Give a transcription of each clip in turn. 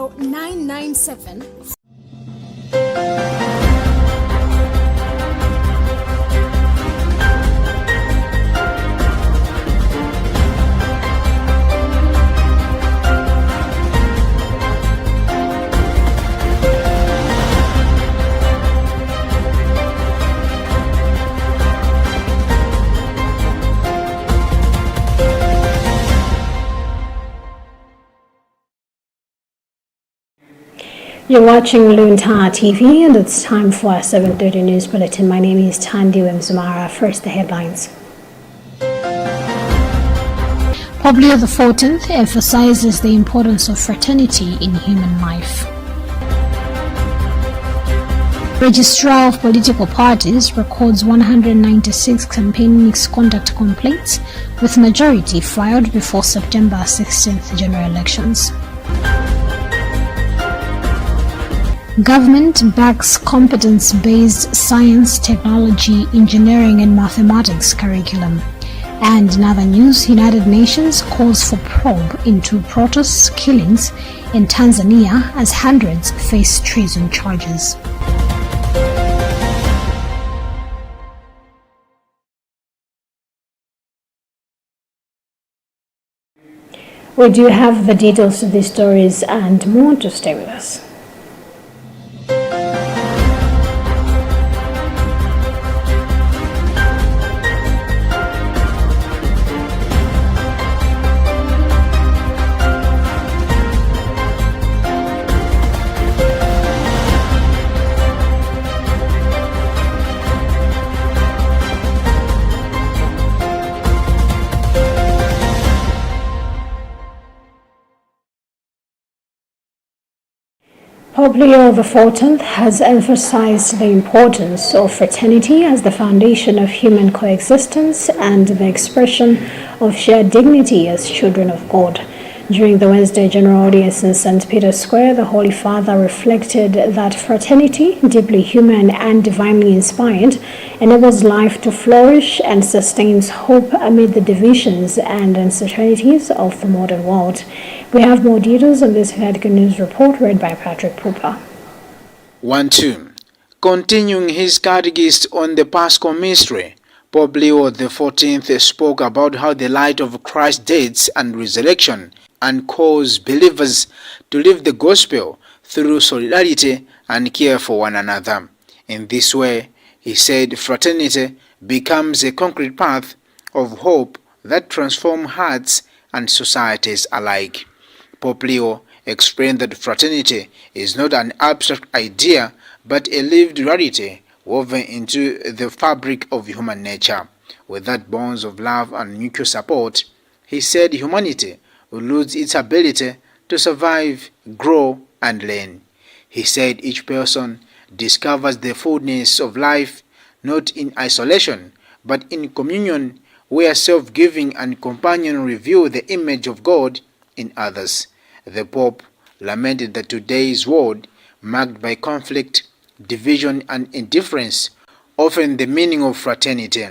0997. You're watching Luntha TV and it's time for our 7:30 news bulletin. My name is Tandi Wemzumara. First, the headlines. Pope Leo XIV emphasizes the importance of fraternity in human life. Registrar of Political Parties records 196 campaign misconduct complaints, with majority filed before September 16th general elections. Government backs competence-based science, technology, engineering and mathematics curriculum. And in other news, United Nations calls for probe into protest killings in Tanzania as hundreds face treason charges. We do have the details of these stories and more, to stay with us. Pope Leo XIV has emphasized the importance of fraternity as the foundation of human coexistence and the expression of shared dignity as children of God. During the Wednesday General Audience in St. Peter's Square, the Holy Father reflected that fraternity, deeply human and divinely inspired, enables life to flourish and sustains hope amid the divisions and uncertainties of the modern world. We have more details on this Vatican News report read by Patrick Pupa. 1-2. Continuing his catechist on the Paschal Mystery, Pope Leo XIV spoke about how the light of Christ's death and resurrection and calls believers to live the gospel through solidarity and care for one another. In this way, he said, fraternity becomes a concrete path of hope that transforms hearts and societies alike. Pope Leo explained that fraternity is not an abstract idea but a lived reality woven into the fabric of human nature. Without bonds of love and mutual support, he said humanity will lose its ability to survive, grow, and learn. He said each person discovers the fullness of life not in isolation, but in communion, where self-giving and compassion reveal the image of God in others. The Pope lamented that today's world, marked by conflict, division, and indifference, offering the meaning of fraternity.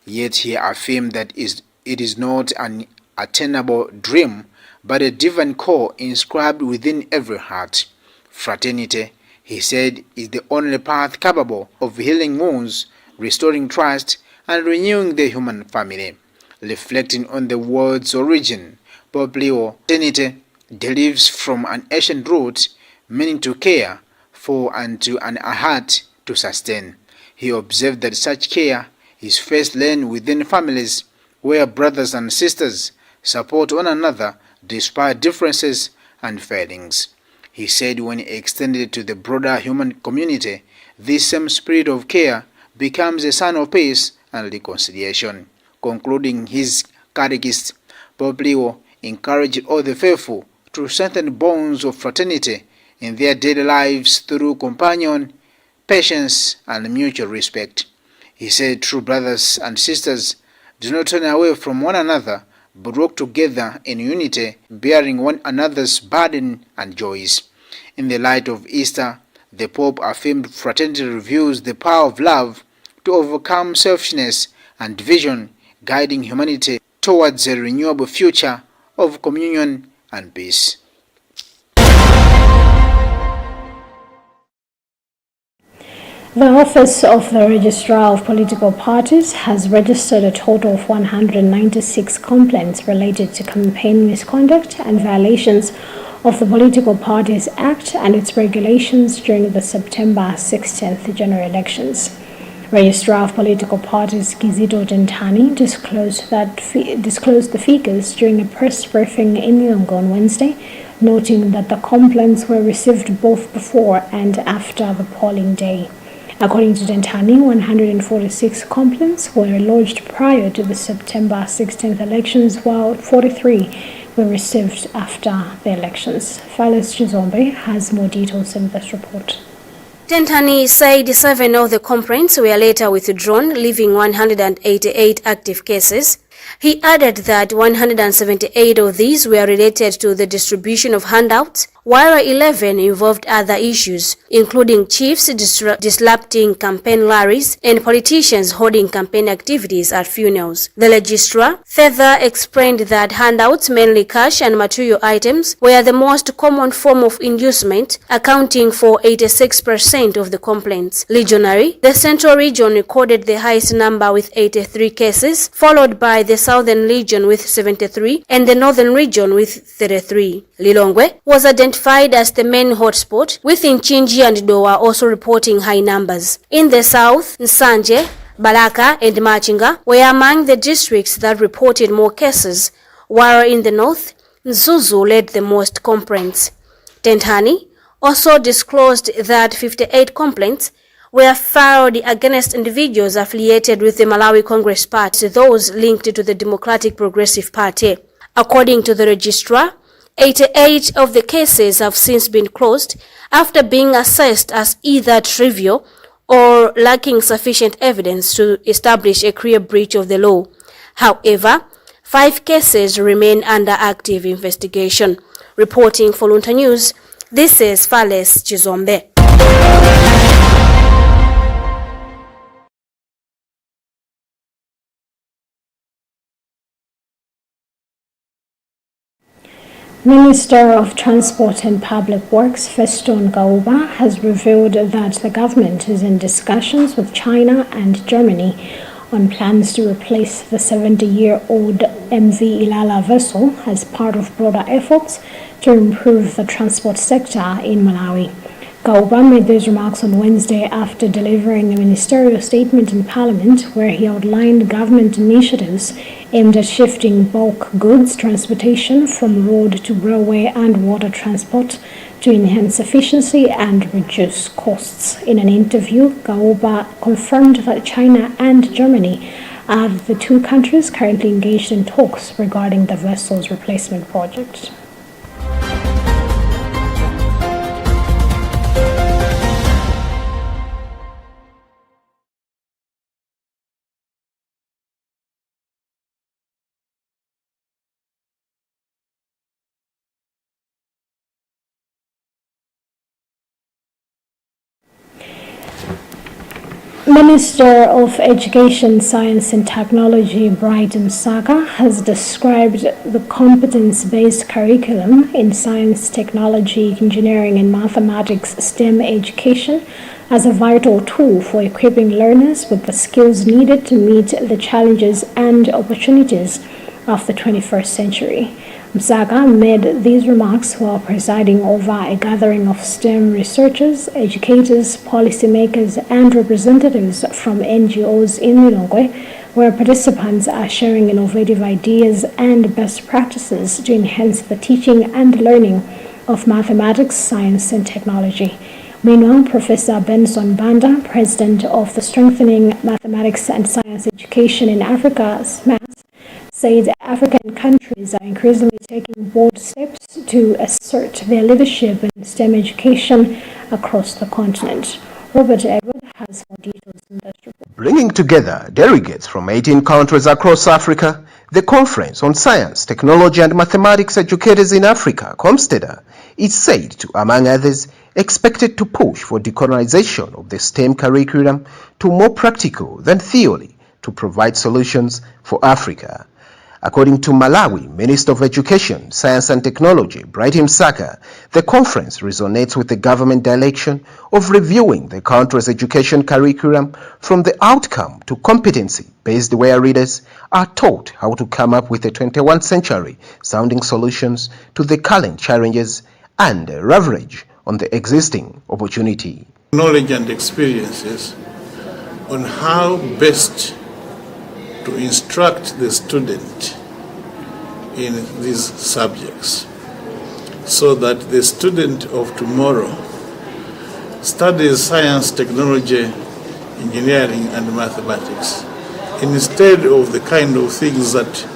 Yet he affirmed that it is not an attainable dream, but a divine core inscribed within every heart. Fraternity, he said, is the only path capable of healing wounds, restoring trust, and renewing the human family. Reflecting on the word's origin, Pope Leo, fraternity derives from an ancient root meaning to care for and to an heart to sustain. He observed that such care is first learned within families where brothers and sisters support one another despite differences and failings. He said when extended to the broader human community, this same spirit of care becomes a sign of peace and reconciliation. Concluding his catechist, Pope Leo encouraged all the faithful to strengthen bonds of fraternity in their daily lives through compassion, patience, and mutual respect. He said true brothers and sisters do not turn away from one another, but work together in unity, bearing one another's burden and joys. In the light of Easter, the Pope affirmed fraternity reveals the power of love to overcome selfishness and division, guiding humanity towards a renewable future of communion and peace. The Office of the Registrar of Political Parties has registered a total of 196 complaints related to campaign misconduct and violations of the Political Parties Act and its regulations during the September 16th general elections. Registrar of Political Parties Kizito Dentani disclosed the figures during a press briefing in Lilongwe on Wednesday, noting that the complaints were received both before and after the polling day. According to Dentani, 146 complaints were lodged prior to the September 16th elections, while 43 were received after the elections. Phyllis Chizombe has more details in this report. Dentani said 7 of the complaints were later withdrawn, leaving 188 active cases. He added that 178 of these were related to the distribution of handouts, while 11 involved other issues, including chiefs disrupting campaign rallies and politicians holding campaign activities at funerals. The registrar further explained that handouts, mainly cash and material items, were the most common form of inducement, accounting for 86% of the complaints. Regionally, the Central Region recorded the highest number with 83 cases, followed by the Southern Region with 73 and the Northern Region with 33. Lilongwe was identified as the main hotspot, with Nchinji and Dowa also reporting high numbers. In the south, Nsanje, Balaka and Machinga were among the districts that reported more cases, while in the north, Nzuzu led the most complaints. Dentani also disclosed that 58 complaints were filed against individuals affiliated with the Malawi Congress Party, those linked to the Democratic Progressive Party. According to the registrar, 88 of the cases have since been closed after being assessed as either trivial or lacking sufficient evidence to establish a clear breach of the law. However, 5 cases remain under active investigation. Reporting for Luntha News, this is Phyllis Chizombe. Minister of Transport and Public Works Feston Gauba has revealed that the government is in discussions with China and Germany on plans to replace the 70-year-old MV Ilala vessel as part of broader efforts to improve the transport sector in Malawi. Gauba made those remarks on Wednesday after delivering a ministerial statement in Parliament where he outlined government initiatives aimed at shifting bulk goods transportation from road to railway and water transport to enhance efficiency and reduce costs. In an interview, Gauba confirmed that China and Germany are the two countries currently engaged in talks regarding the vessel's replacement project. Minister of Education, Science and Technology Brighton Msaka has described the competence-based curriculum in science, technology, engineering and mathematics STEM education as a vital tool for equipping learners with the skills needed to meet the challenges and opportunities of the 21st century. Msaka made these remarks while presiding over a gathering of STEM researchers, educators, policymakers, and representatives from NGOs in Lilongwe, where participants are sharing innovative ideas and best practices to enhance the teaching and learning of mathematics, science, and technology. Meanwhile, Professor Benson Banda, president of the Strengthening Mathematics and Science Education in Africa, SMAS, said African countries are increasingly taking bold steps to assert their leadership in STEM education across the continent. Robert Edward has more details in this report. Bringing together delegates from 18 countries across Africa, the Conference on Science, Technology and Mathematics Educators in Africa, COMSTEDA, is said to, among others, expected to push for decolonization of the STEM curriculum to more practical than theory to provide solutions for Africa. According to Malawi Minister of Education, Science and Technology, Brightim Saka, the conference resonates with the government direction of reviewing the country's education curriculum from the outcome to competency-based, where readers are taught how to come up with the 21st century sounding solutions to the current challenges and leverage on the existing opportunity. Knowledge and experiences on how best to instruct the student in these subjects so that the student of tomorrow studies science, technology, engineering, and mathematics instead of the kind of things that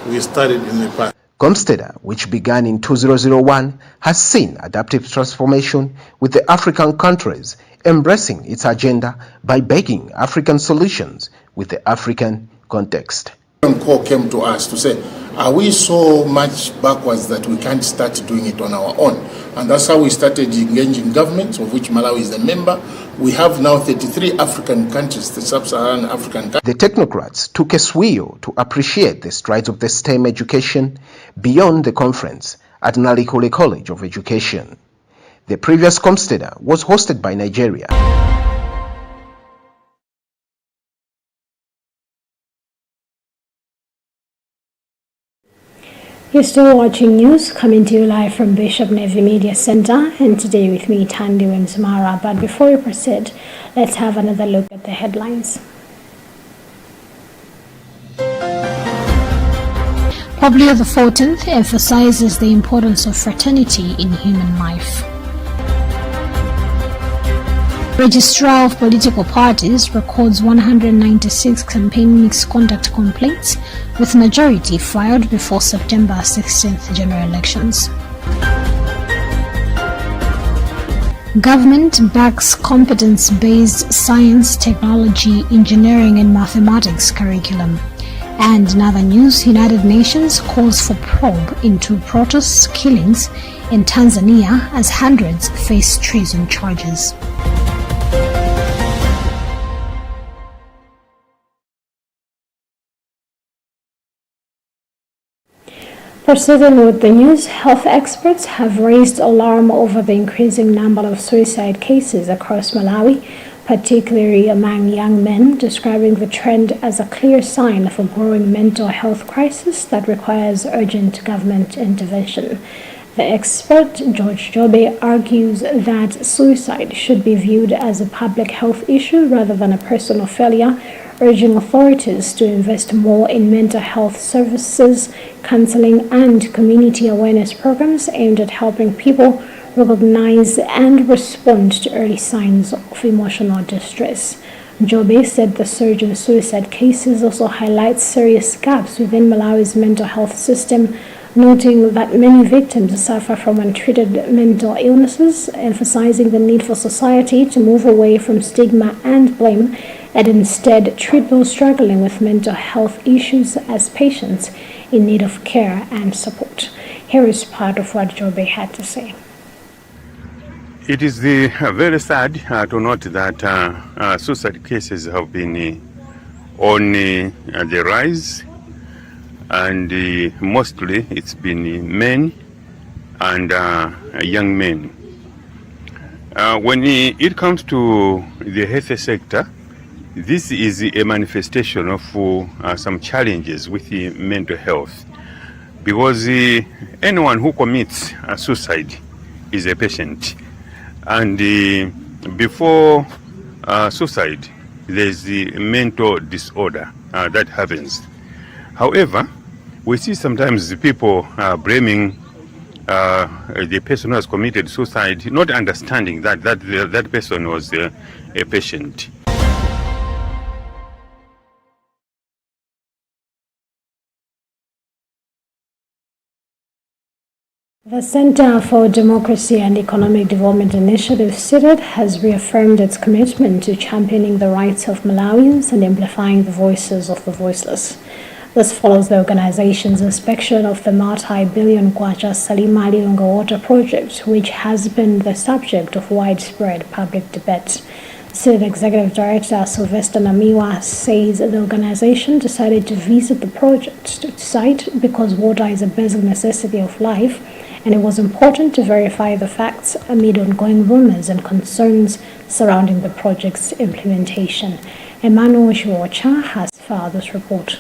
we studied in the past. COMSTEDA, which began in 2001, has seen adaptive transformation with the African countries embracing its agenda by baking African solutions with the African context. Call came to us to say, are we so much backwards that we can't start doing it on our own? And that's how we started engaging governments, of which Malawi is a member. We have now 33 African countries, the sub-Saharan African countries. The technocrats took a sweo to appreciate the strides of the STEM education beyond the conference at Nalikole College of Education. The previous COMSTEDA was hosted by Nigeria. You're still watching news coming to you live from Bishop Navy Media Center, and today with me, Tandi Wemzumara. But before we proceed, let's have another look at the headlines. Pope Leo XIV emphasizes the importance of fraternity in human life. Registrar of Political Parties records 196 campaign misconduct complaints, with majority filed before September 16th general elections. Government backs competence-based science, technology, engineering and mathematics curriculum. And in other news, United Nations calls for probe into protests, killings in Tanzania as hundreds face treason charges. Proceeding with the news, health experts have raised alarm over the increasing number of suicide cases across Malawi, particularly among young men, describing the trend as a clear sign of a growing mental health crisis that requires urgent government intervention. The expert, George Jobe, argues that suicide should be viewed as a public health issue rather than a personal failure, urging authorities to invest more in mental health services, counseling, and community awareness programs aimed at helping people recognize and respond to early signs of emotional distress. Jobe said the surge in suicide cases also highlights serious gaps within Malawi's mental health system, noting that many victims suffer from untreated mental illnesses, emphasizing the need for society to move away from stigma and blame and instead treat those struggling with mental health issues as patients in need of care and support. Here is part of what Jobe had to say. It is very sad to note that suicide cases have been on the rise, and mostly it's been men and young men. When it comes to the health sector, this is a manifestation of some challenges with the mental health, because anyone who commits suicide is a patient, and before suicide there's the mental disorder that happens. However, we see sometimes the people blaming the person who has committed suicide, not understanding that person was a patient. The Center for Democracy and Economic Development Initiative, CIDED, has reaffirmed its commitment to championing the rights of Malawians and amplifying the voices of the voiceless. This follows the organization's inspection of the multi-billion kwacha Salima Lilonga water project, which has been the subject of widespread public debate. SID Executive Director Sylvester Namiwa says the organization decided to visit the project site because water is a basic necessity of life, and it was important to verify the facts amid ongoing rumors and concerns surrounding the project's implementation. Emmanuel Shiwocha has filed this report.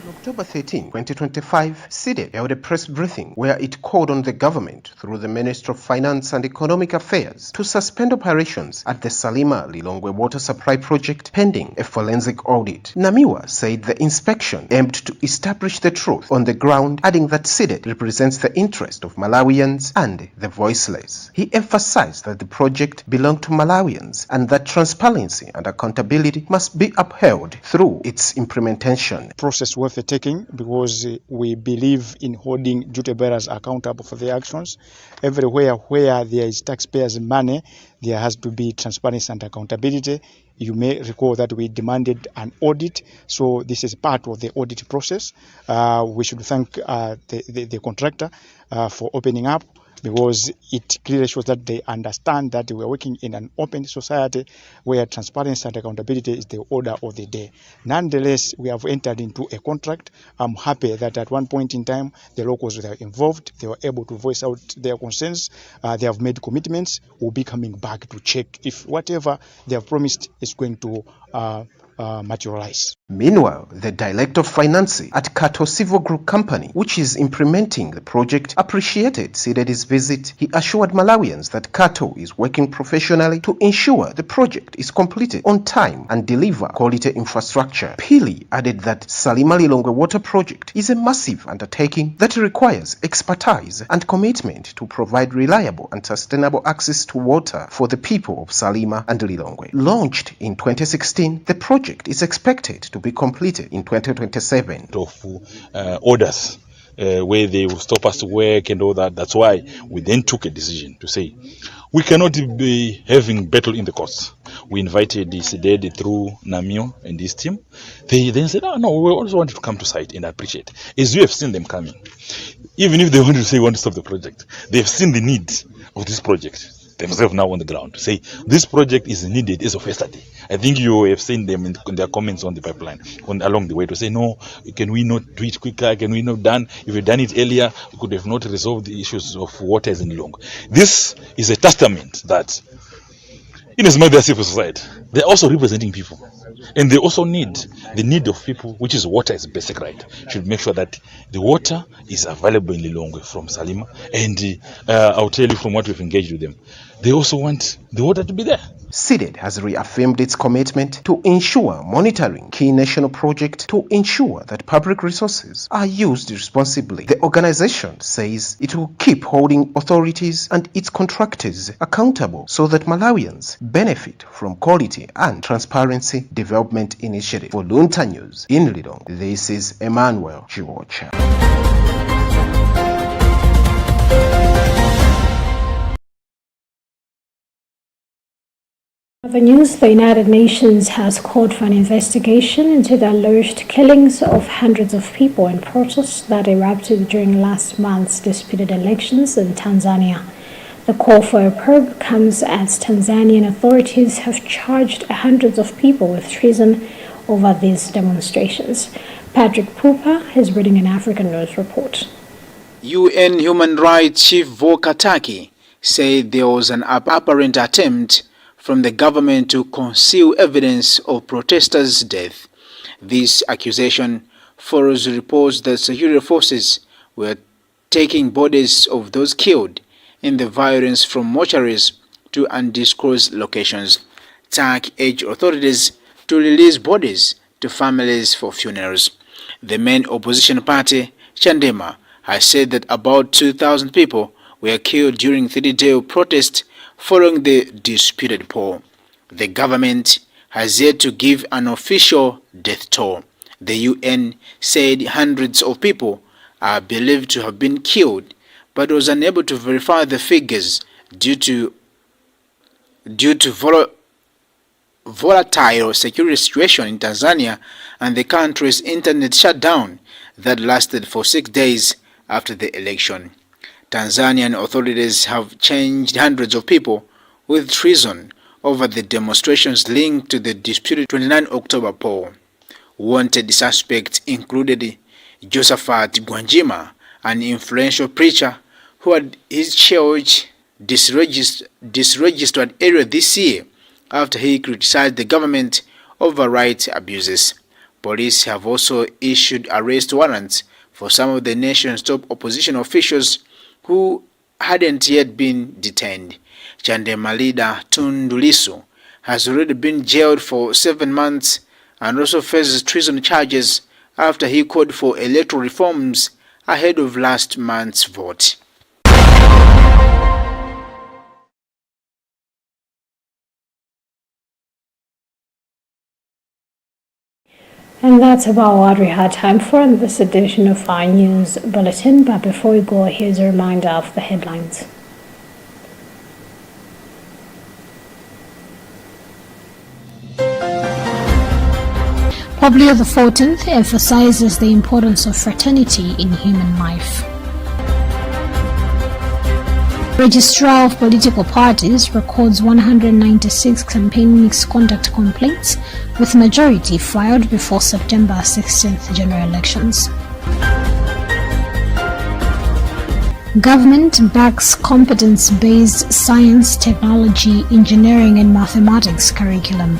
October 13, 2025, SIDE held a press briefing where it called on the government through the Minister of Finance and Economic Affairs to suspend operations at the Salima Lilongwe water supply project pending a forensic audit. Namiwa said the inspection aimed to establish the truth on the ground, adding that SIDE represents the interest of Malawians and the voiceless. He emphasized that the project belonged to Malawians and that transparency and accountability must be upheld through its implementation. Process worth taking because we believe in holding duty bearers accountable for their actions. Everywhere where there is taxpayers' money, there has to be transparency and accountability. You may recall that we demanded an audit, so this is part of the audit process. We should thank the contractor for opening up, because it clearly shows that they understand that we are working in an open society where transparency and accountability is the order of the day. Nonetheless, we have entered into a contract. I'm happy that at one point in time, the locals were involved. They were able to voice out their concerns. They have made commitments. We'll be coming back to check if whatever they have promised is going to materialize. Meanwhile, the Director of Finance at Kato Civil Group Company, which is implementing the project, appreciated SIDE's visit. He assured Malawians that Kato is working professionally to ensure the project is completed on time and deliver quality infrastructure. Pili added that Salima Lilongwe Water Project is a massive undertaking that requires expertise and commitment to provide reliable and sustainable access to water for the people of Salima and Lilongwe. Launched in 2016, the project is expected to be completed in 2027. Of orders where they will stop us to work and all that. That's why we then took a decision to say we cannot be having battle in the courts. We invited the SIDED through Namio and his team. They then said, oh no, we also wanted to come to site and appreciate. As you have seen them coming, even if they wanted to say want to stop the project, they've seen the need of this project themselves now on the ground to say this project is needed as of yesterday. I think you have seen them in their comments on the pipeline along the way to say, no, can we not do it quicker? Can we not done? If we done it earlier, we could have not resolved the issues of waters in Long. This is a testament that in as much as they're civil society, they're also representing people. And they also need the need of people, which is water is a basic right. Should make sure that the water is available in Lilongwe from Salima. And I'll tell you from what we've engaged with them, they also want the water to be there. SIDED has reaffirmed its commitment to ensure monitoring key national projects to ensure that public resources are used responsibly. The organization says it will keep holding authorities and its contractors accountable so that Malawians benefit from quality and transparency development initiative. For Luntha News in Lilongwe, this is Emmanuel Chiwocha. The news, the United Nations has called for an investigation into the alleged killings of hundreds of people in protests that erupted during last month's disputed elections in Tanzania. The call for a probe comes as Tanzanian authorities have charged hundreds of people with treason over these demonstrations. Patrick Pupa is reading an African News report. UN Human Rights Chief Volker Turk said there was an apparent attempt from the government to conceal evidence of protesters' death. This accusation follows reports that security forces were taking bodies of those killed in the violence from mortuaries to undisclosed locations. Turk urged authorities to release bodies to families for funerals. The main opposition party, Chadema, has said that about 2,000 people were killed during 30-day protest following the disputed poll. The government has yet to give an official death toll. The UN said hundreds of people are believed to have been killed, but was unable to verify the figures due to volatile security situation in Tanzania and the country's internet shutdown that lasted for 6 days after the election. Tanzanian authorities have charged hundreds of people with treason, over the demonstrations linked to the disputed 29 October poll. Wanted suspects included Josephat Gwajima, an influential preacher who had his church disregistered earlier this year after he criticized the government over right abuses. Police have also issued arrest warrants for some of the nation's top opposition officials who hadn't yet been detained. Chadema leader Tundu Lissu has already been jailed for 7 months and also faces treason charges after he called for electoral reforms ahead of last month's vote. And that's about what we had time for in this edition of our news bulletin. But before we go, here's a reminder of the headlines. Pope Leo XIV emphasizes the importance of fraternity in human life. Registrar of Political Parties records 196 campaign misconduct complaints, with majority filed before September 16th general elections. Government backs competence-based science, technology, engineering and mathematics curriculum.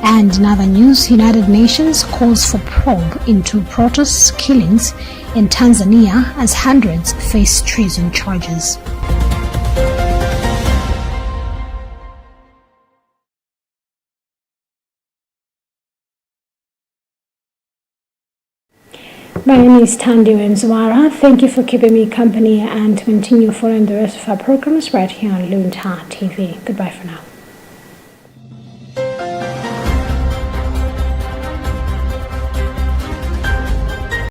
And in other news, United Nations calls for probe into protests, killings in Tanzania as hundreds face treason charges. My name is Tandi Wemzwara. Thank you for keeping me company and continue following the rest of our programs right here on Luntha TV. Goodbye for now.